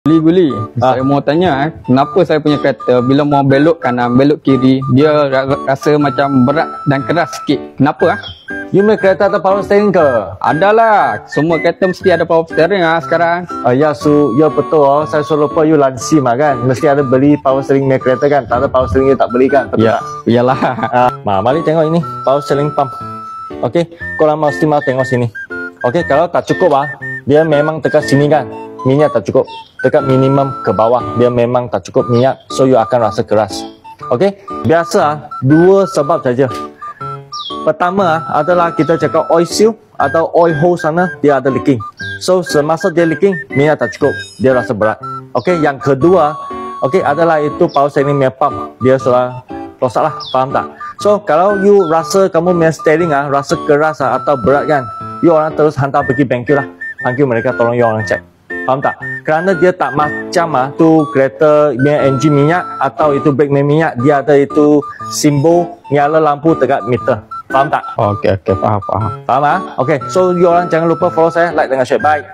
Guli-guli, saya mau tanya kenapa saya punya kereta bila mau belok kanan, belok kiri, dia rasa macam berat dan keras sikit. Kenapa You punya kereta ada power steering ke? Adalah, semua kereta mesti ada power steering sekarang. Ya ya betul. Saya suruh lupa you lansi kan. Mesti ada beli power steering punya kereta kan. Tak ada power steering you tak beli kan. Betul Ya, tak? iyalah. Mari tengok ini power steering pump. Okey, korang mesti mau tengok sini. Okey, kalau tak cukup dia memang dekat sini kan. Minyak tak cukup. Dekat minimum ke bawah dia memang tak cukup minyak. So you akan rasa keras. Okey, biasa dua sebab saja. Pertama adalah kita cakap oil seal atau oil hole sana dia ada leaking. So semasa dia leaking minyak tak cukup, dia rasa berat. Okey, yang kedua adalah itu power steering punya pump. Dia sudah rosak lah, faham tak? So kalau you rasa kamu punya steering rasa keras atau berat kan, you orang terus hantar pergi bengkel lah. Panggil mereka tolong you orang cek. Faham tak? Kerana dia tak macam tu kereta punya enjin minyak atau itu brake minyak, dia ada itu simbol nyala lampu dekat meter. Faham tak? Okey, faham. Faham Okey, so you orang jangan lupa follow saya, like dengan share. Bye.